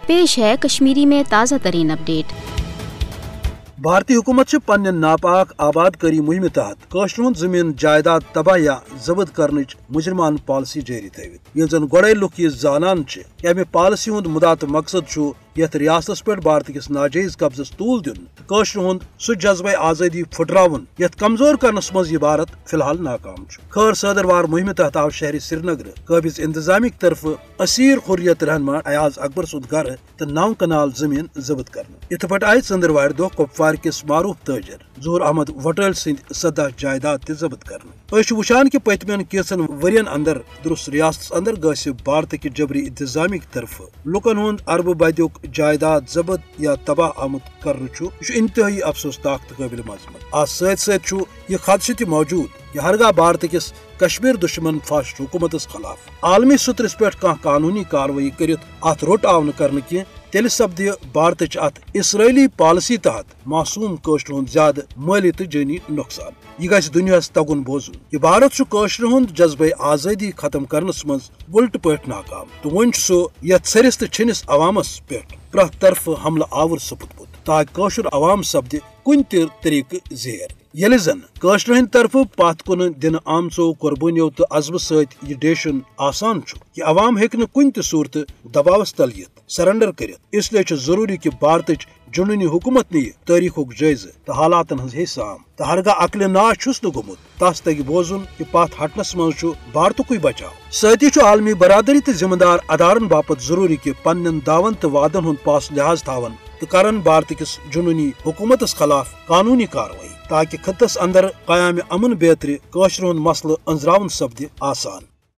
पेश है कश्मीरी में ताज़ा तरीन अपडेट। भारतीय हुकूमत पन्न नापाक आबादकारी मुहिम तहत कशर हुंद जमीन जायदाद तबाह या जब्त करने मुजरमान पॉलिसी जारी थवित ये जन गोड़े लुक यह जानन अमे पॉलिसी हुंद मुदात मकसद यथ रियासत पे भारत किस नाजायज कब्जस तूल दिन कशर हुंद सह जज्बे आज़ादी फुटरावन यथ कमजोर करनस मज यह भारत फिलहाल नाकाम खैर सदरवार मुहिम तहत आव शहरी श्रीनगर काबिज इंतजामी तरफ असीर हुर्रियत रहनमा अयाज अकबर सुद घर तो 9 कनाल जमीन जब्त कर इत पे आय चंद्रवार दो कुपवार किस मारूफ तजर जहूर अहमद वटेल सिंध 17 जायदाद ते जब्त कर वुचान कि पतमन कैसन वरियन अंदर दुरुस्त रियासत अंदर गसि भारत कि जबरी इंतजामी तरफ लुकन हुंद अरब बद्युक जायदाद जब्त या तबाह आमुद कर इंतहाई अफसोसनाक तो काबिल मजमत आ सत यह खदशे त मौजूद यह हरगा भारत किस कश्मीर दुश्मन फाशिस्ट हुकूमत खिलाफ आलमी सतरस पे कानूनी कार्रवाई कर अत रोट आव न कर तेल सपद भारत अत इसराइली पॉलिसी तहत मासूम कशर हुंद ज्यादा माली तो जानी नुकसान यह गस दुनियास तगुन बोजुन यह भारत कशर हुंद जज्बे आज़ादी खत्म करनस मज उल्ट पे नाकाम तो वन सो यथ सरिस तो छिनिस अवामस पे प्रथ तरफ हमला आवर सपुदमुत ताकि कशर अवाम सपद कुन तरीक जेर यह जन कशर हंद तरफ पथ कुन दिन आमचो कुर्बानियों तो अजब सत यह डेशन आसान यह अवाम हेक कुन सूरत दबावस तल सरेंडर कर इसलिए जरूरी कि भारत जुनूनी हुकूमत नी तारीखुक जायज तो हालातन हज साम तो हरगा अकल नाश छुस न गोमुत तस तग बोजुन कि पथ हटनस मज भारतुक बचाव सती आलमी बरादरी तो जिम्मेदार अदारन बापत जरूरी कि पन्न दावन तो वादन हुंद पास लिहाज थावन तो करन भारत किस जुनूनी हुकूमत खिलाफ कानूनी कार्रवाई ताकि खत्तस अंदर कयाम अमन बेहतरी कशर हुंद मसल अंजरावन सपद आसान।